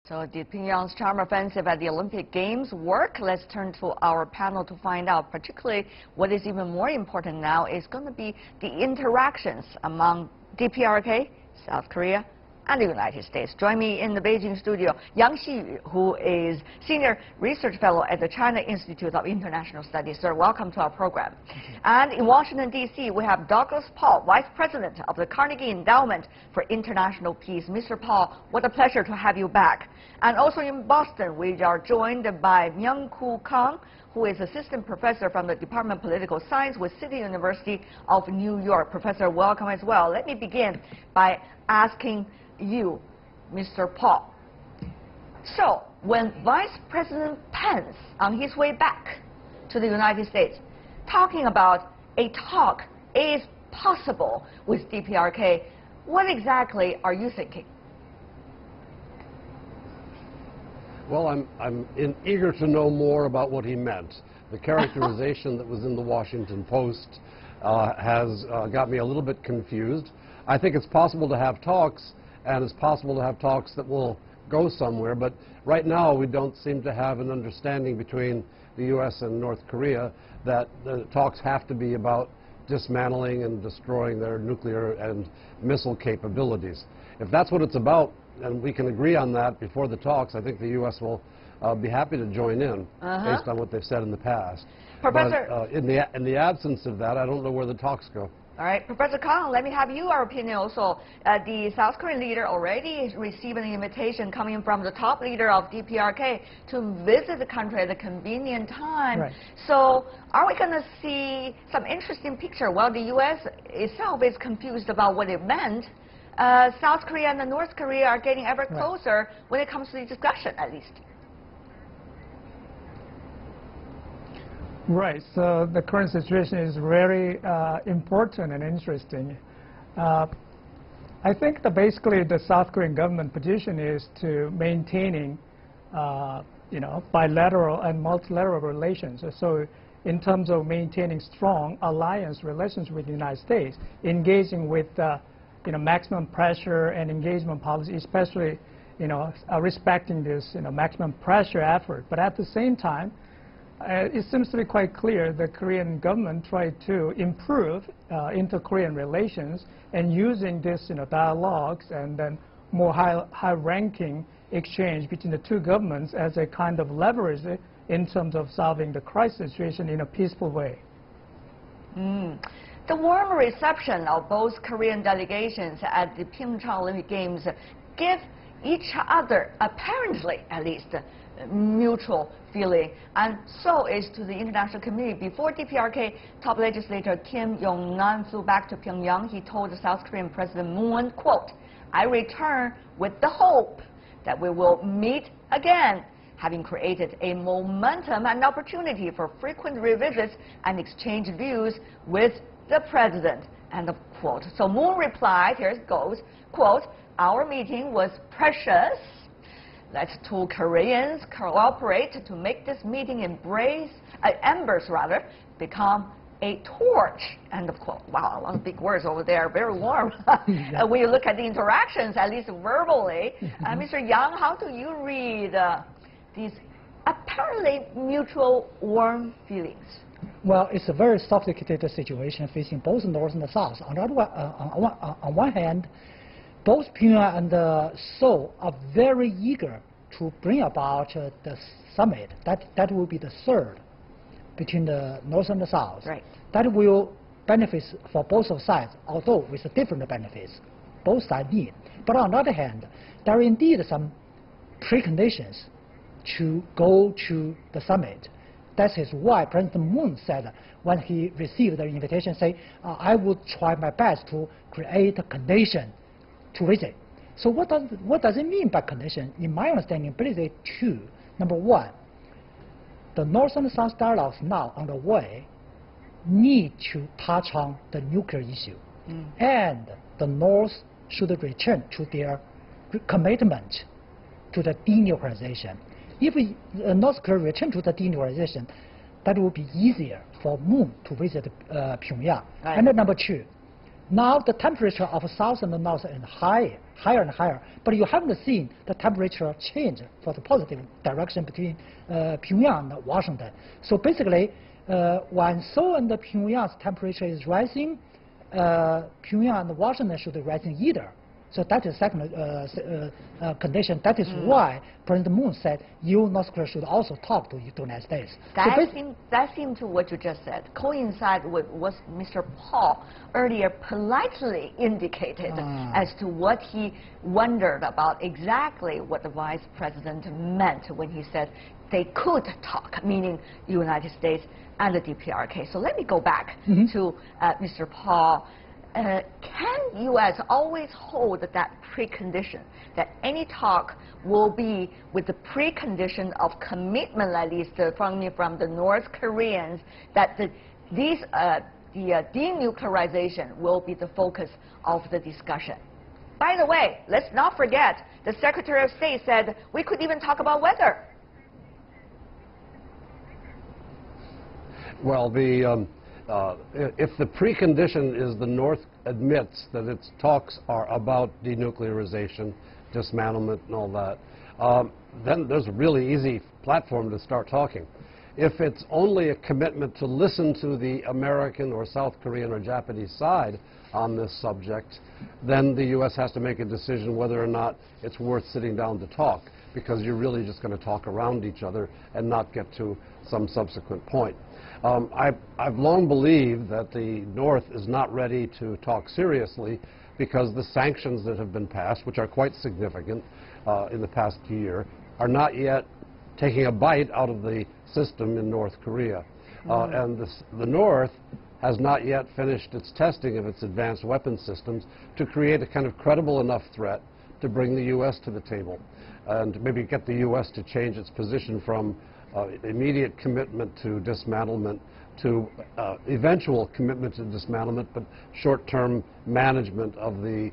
So did Pyongyang's charm offensive at the Olympic Games work? Let's turn to our panel to find out. Particularly, what is even more important now is going to be the interactions among DPRK, South Korea, and the United States. Join me in the Beijing studio, Xiyu, who is Senior Research Fellow at the China Institute of International Studies. Sir, welcome to our program. And in Washington, D.C., we have Douglas Paal, Vice President of the Carnegie Endowment for International Peace. Mr. Paal, what a pleasure to have you back. And also in Boston, we are joined by Myung-Koo Kang, who is Assistant Professor from the Department of Political Science with City University of New York. Professor, welcome as well. Let me begin by asking you, Mr. Paal. So, when Vice President Pence, on his way back to the United States, talking about a talk is possible with DPRK, what exactly are you thinking? Well, I'm eager to know more about what he meant. The characterization that was in the Washington Post has got me a little bit confused. I think it's possible to have talks, and it's possible to have talks that will go somewhere, but right now we don't seem to have an understanding between the U.S. and North Korea that the talks have to be about dismantling and destroying their nuclear and missile capabilities. If that's what it's about, and we can agree on that before the talks, I think the U.S. will be happy to join in based on what they've said in the past. Professor, but in the absence of that, I don't know where the talks go. All right, Professor Kang, let me have your opinion also. The South Korean leader already received an invitation coming from the top leader of DPRK to visit the country at a convenient time. Right. So are we going to see some interesting picture? Well, the U.S. itself is confused about what it meant. South Korea and North Korea are getting ever closer when it comes to the discussion, at least. Right. So the current situation is very important and interesting. I think that basically the South Korean government position is to maintaining, bilateral and multilateral relations. So in terms of maintaining strong alliance relations with the United States, engaging with maximum pressure and engagement policy, especially respecting this maximum pressure effort. But at the same time, it seems to be quite clear the Korean government tried to improve inter-Korean relations and using this dialogues and then more high-ranking exchange between the two governments as a kind of leverage in terms of solving the crisis situation in a peaceful way. The warm reception of both Korean delegations at the PyeongChang Olympic Games give each other, apparently at least, mutual feeling, and so is to the international community. Before DPRK top legislator Kim Jong Un flew back to Pyongyang, he told the South Korean President Moon, quote, "I return with the hope that we will meet again, having created a momentum and opportunity for frequent revisits and exchange views with the president," end of quote. So Moon replied, here it goes, quote, "Our meeting was precious. Let's two Koreans cooperate to make this meeting embers become a torch," end of quote. Wow, a lot of big words over there, very warm. When you look at the interactions, at least verbally, Mr. Yang, how do you read these apparently mutual warm feelings? Well, it's a very sophisticated situation facing both North and the South. On one hand, both Pyongyang and Seoul are very eager to bring about the summit. That will be the third between the North and the South. Right. That will benefit for both of sides, although with different benefits. Both sides need. But on the other hand, there are indeed some preconditions to go to the summit. That is why President Moon said when he received the invitation, say, "I will try my best to create a condition to visit." So what does it mean by condition? In my understanding, basically two. Number one, the North and South dialogues now on the way need to touch on the nuclear issue. And the North should return to their commitment to the denuclearization. If North Korea return to the denuclearization, that will be easier for Moon to visit Pyongyang. Right. And then number two, Now the temperature of south and the north is higher and higher, but you haven't seen the temperature change for the positive direction between Pyongyang and Washington. So basically, when Seoul and Pyongyang's temperature is rising, Pyongyang and Washington should be rising either. So that is second condition. That is why President Moon said North Korea should also talk to the United States. That seemed to what you just said coincide with what Mr. Paal earlier politely indicated as to what he wondered about exactly what the Vice President meant when he said they could talk, meaning the United States and the DPRK. So let me go back to Mr. Paal. Can U.S. always hold that precondition that any talk will be with the precondition of commitment, at least from the North Koreans, that the denuclearization will be the focus of the discussion? By the way, let's not forget the Secretary of State said we could even talk about weather. Well, if the precondition is the North admits that its talks are about denuclearization, dismantlement, and all that, then there's a really easy platform to start talking. If it's only a commitment to listen to the American or South Korean or Japanese side on this subject, then the U.S. has to make a decision whether or not it's worth sitting down to talk, because you're really just going to talk around each other and not get to some subsequent point. I've long believed that the North is not ready to talk seriously because the sanctions that have been passed, which are quite significant in the past year, are not yet taking a bite out of the system in North Korea. And the North has not yet finished its testing of its advanced weapons systems to create a kind of credible enough threat to bring the U.S. to the table and maybe get the U.S. to change its position from immediate commitment to dismantlement to eventual commitment to dismantlement, but short-term management of the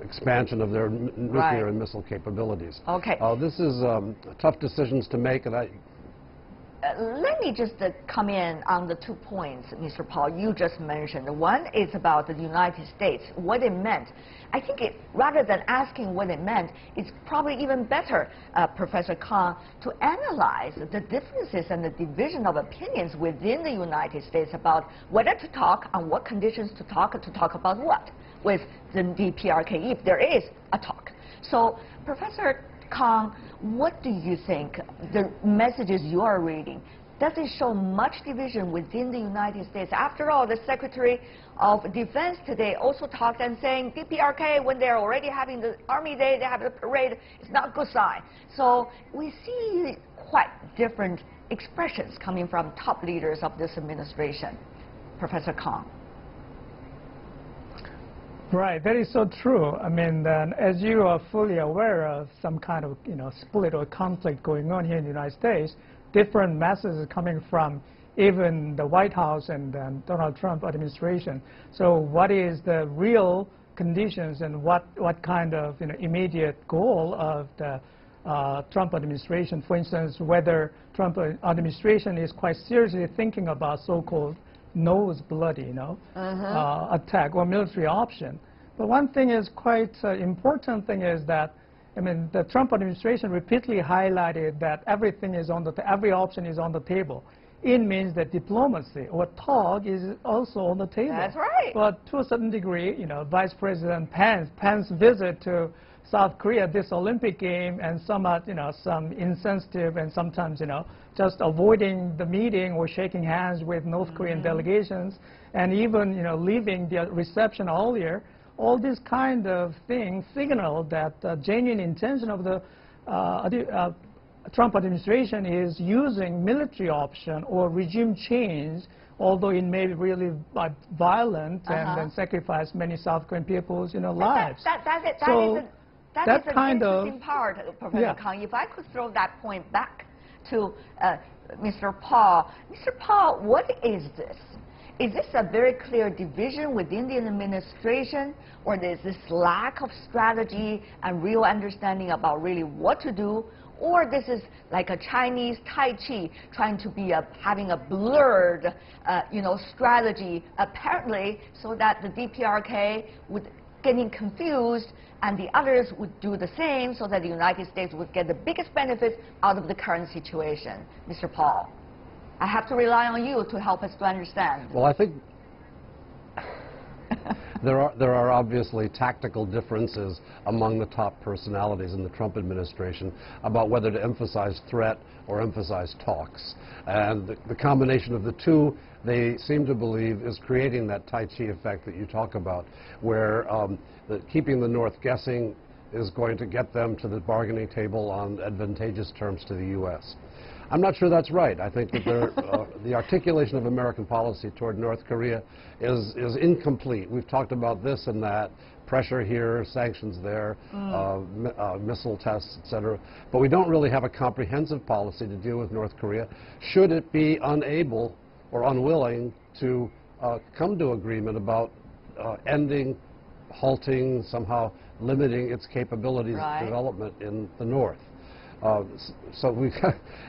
expansion of their nuclear and missile capabilities. Okay. This is tough decisions to make, and let me just come in on the 2 points, Mr. Paal, you just mentioned. One is about the United States, what it meant. I think rather than asking what it meant, it's probably even better, Professor Kang, to analyze the differences and the division of opinions within the United States about whether to talk, on what conditions to talk about what with the DPRK, if there is a talk. So, Professor Kang, what do you think, the messages you are reading, does it show much division within the United States? After all, the Secretary of Defense today also talked and saying DPRK, when they're already having the Army Day, they have the parade, it's not a good sign. So we see quite different expressions coming from top leaders of this administration. Professor Kang. Right, that is so true. I mean, as you are fully aware of some kind of split or conflict going on here in the United States, different messages coming from even the White House and Donald Trump administration. So what is the real conditions and what kind of immediate goal of the Trump administration? For instance, whether Trump administration is quite seriously thinking about so-called nose bloody, attack or military option. But one thing is quite important thing is that, I mean, the Trump administration repeatedly highlighted that everything is on every option is on the table. It means that diplomacy or talk is also on the table. That's right. But to a certain degree, Vice President Pence's visit to South Korea this Olympic game and somewhat, some insensitive and sometimes, just avoiding the meeting or shaking hands with North Korean delegations and even, leaving the reception earlier, all these kind of things signal that the genuine intention of the Trump administration is using military option or regime change, although it may be really violent and then sacrifice many South Korean people's, lives. That is an interesting part, Professor Kang. If I could throw that point back to Mr. Paal. Mr. Paal, what is this? Is this a very clear division within the administration, or there's this lack of strategy and real understanding about really what to do, or this is like a Chinese Tai Chi trying to be having a blurred, strategy, apparently, so that the DPRK would getting confused and the others would do the same, so that the United States would get the biggest benefits out of the current situation. Mr. Paal, I have to rely on you to help us to understand. Well, I think there are obviously tactical differences among the top personalities in the Trump administration about whether to emphasize threat or emphasize talks. And the combination of the two, they seem to believe, is creating that Tai Chi effect that you talk about, where keeping the North guessing is going to get them to the bargaining table on advantageous terms to the U.S. I'm not sure that's right. I think that the articulation of American policy toward North Korea is incomplete. We've talked about this and that, pressure here, sanctions there, missile tests, etc. But we don't really have a comprehensive policy to deal with North Korea, should it be unable or unwilling to come to agreement about ending, halting, somehow limiting its capabilities of development in the North. So we,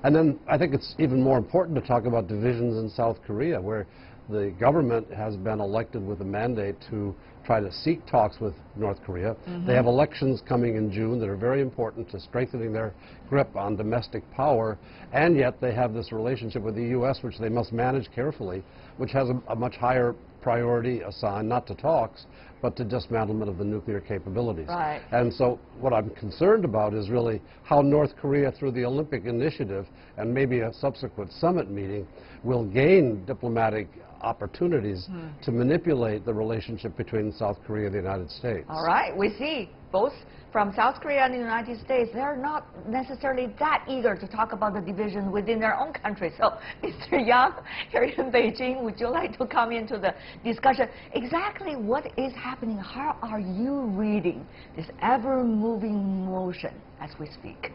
and then I think it's even more important to talk about divisions in South Korea, where the government has been elected with a mandate to try to seek talks with North Korea. They have elections coming in June that are very important to strengthening their grip on domestic power, and yet they have this relationship with the U.S. which they must manage carefully, which has a much higher priority assigned not to talks, but to dismantlement of the nuclear capabilities. Right. And so what I'm concerned about is really how North Korea, through the Olympic initiative and maybe a subsequent summit meeting, will gain diplomatic opportunities to manipulate the relationship between South Korea and the United States. All right, we see both from South Korea and the United States, they're not necessarily that eager to talk about the division within their own country. So, Mr. Yang, here in Beijing, would you like to come into the discussion? Exactly what is happening? How are you reading this ever-moving motion as we speak?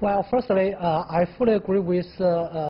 Well, firstly, I fully agree with